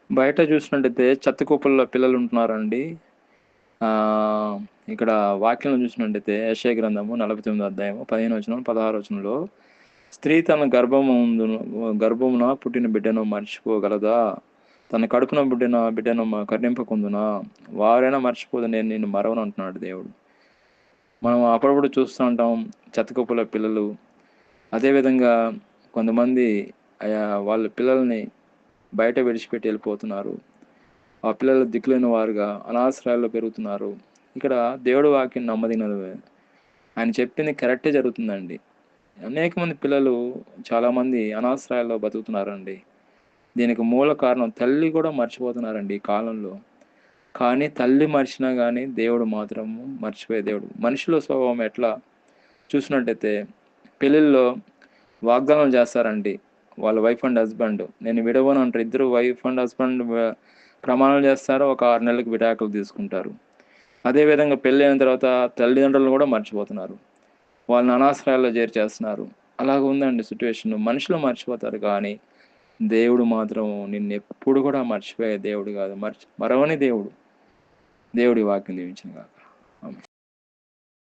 బయట చూసినట్టయితే చెత్త కుప్పల్లో పిల్లలు ఉంటున్నారండి. ఆహ్, ఇక్కడ వాక్యంలో చూసినట్టయితే యెషయా గ్రంథము 49 అధ్యాయము 15 వచనం, 16 వచనంలో స్త్రీ తన గర్భమున పుట్టిన బిడ్డను మర్చిపోగలదా? తన కడుపున పుట్టిన బిడ్డను కరుణింపకుందునా? వారైనా మర్చిపోదు, నేను నిన్ను మరవను అంటున్నాడు దేవుడు. మనం అప్పుడప్పుడు చూస్తూ ఉంటాం చెత్త కుప్పలో పిల్లలు. అదేవిధంగా కొంతమంది వాళ్ళ పిల్లల్ని బయట విడిచిపెట్టి వెళ్ళిపోతున్నారు. ఆ పిల్లలు దిక్కులేని వారుగా అనాశ్రయాల్లో పెరుగుతున్నారు. ఇక్కడ దేవుడి వాక్యం నమ్మదగినది. ఆయన చెప్పింది కరెక్టే జరుగుతుందండి. అనేక మంది పిల్లలు చాలామంది అనాశ్రయాల్లో బతుకుతున్నారండి. దీనికి మూల కారణం తల్లి కూడా మర్చిపోతున్నారండి ఈ కాలంలో. కానీ తల్లి మర్చినా గానీ దేవుడు మాత్రము మర్చిపోయే దేవుడు. మనుషుల స్వభావం ఎట్లా చూసినట్టయితే పెళ్ళిల్లో వాగ్దానాలు చేస్తారండి. వాళ్ళ వైఫ్ అండ్ హస్బెండ్. నేను విడవను అంటారు. ఇద్దరు వైఫ్ అండ్ హస్బెండ్ ప్రమాణాలు చేస్తారు. ఒక 6 నెలలకు విడాకులు తీసుకుంటారు. అదేవిధంగా పెళ్ళైన తర్వాత తల్లిదండ్రులను కూడా మర్చిపోతున్నారు. వాళ్ళని అనాశ్రయాల్లో చేర్చేస్తున్నారు. అలాగ ఉందండి సిట్యుయేషన్. మనుషులు మర్చిపోతారు కానీ, దేవుడు మాత్రం నిన్నెప్పుడు కూడా మర్చిపోయే దేవుడు కాదు. మరవని దేవుడు. దేవుడి వాక్యం దీవించును గాక. ఆమేన్.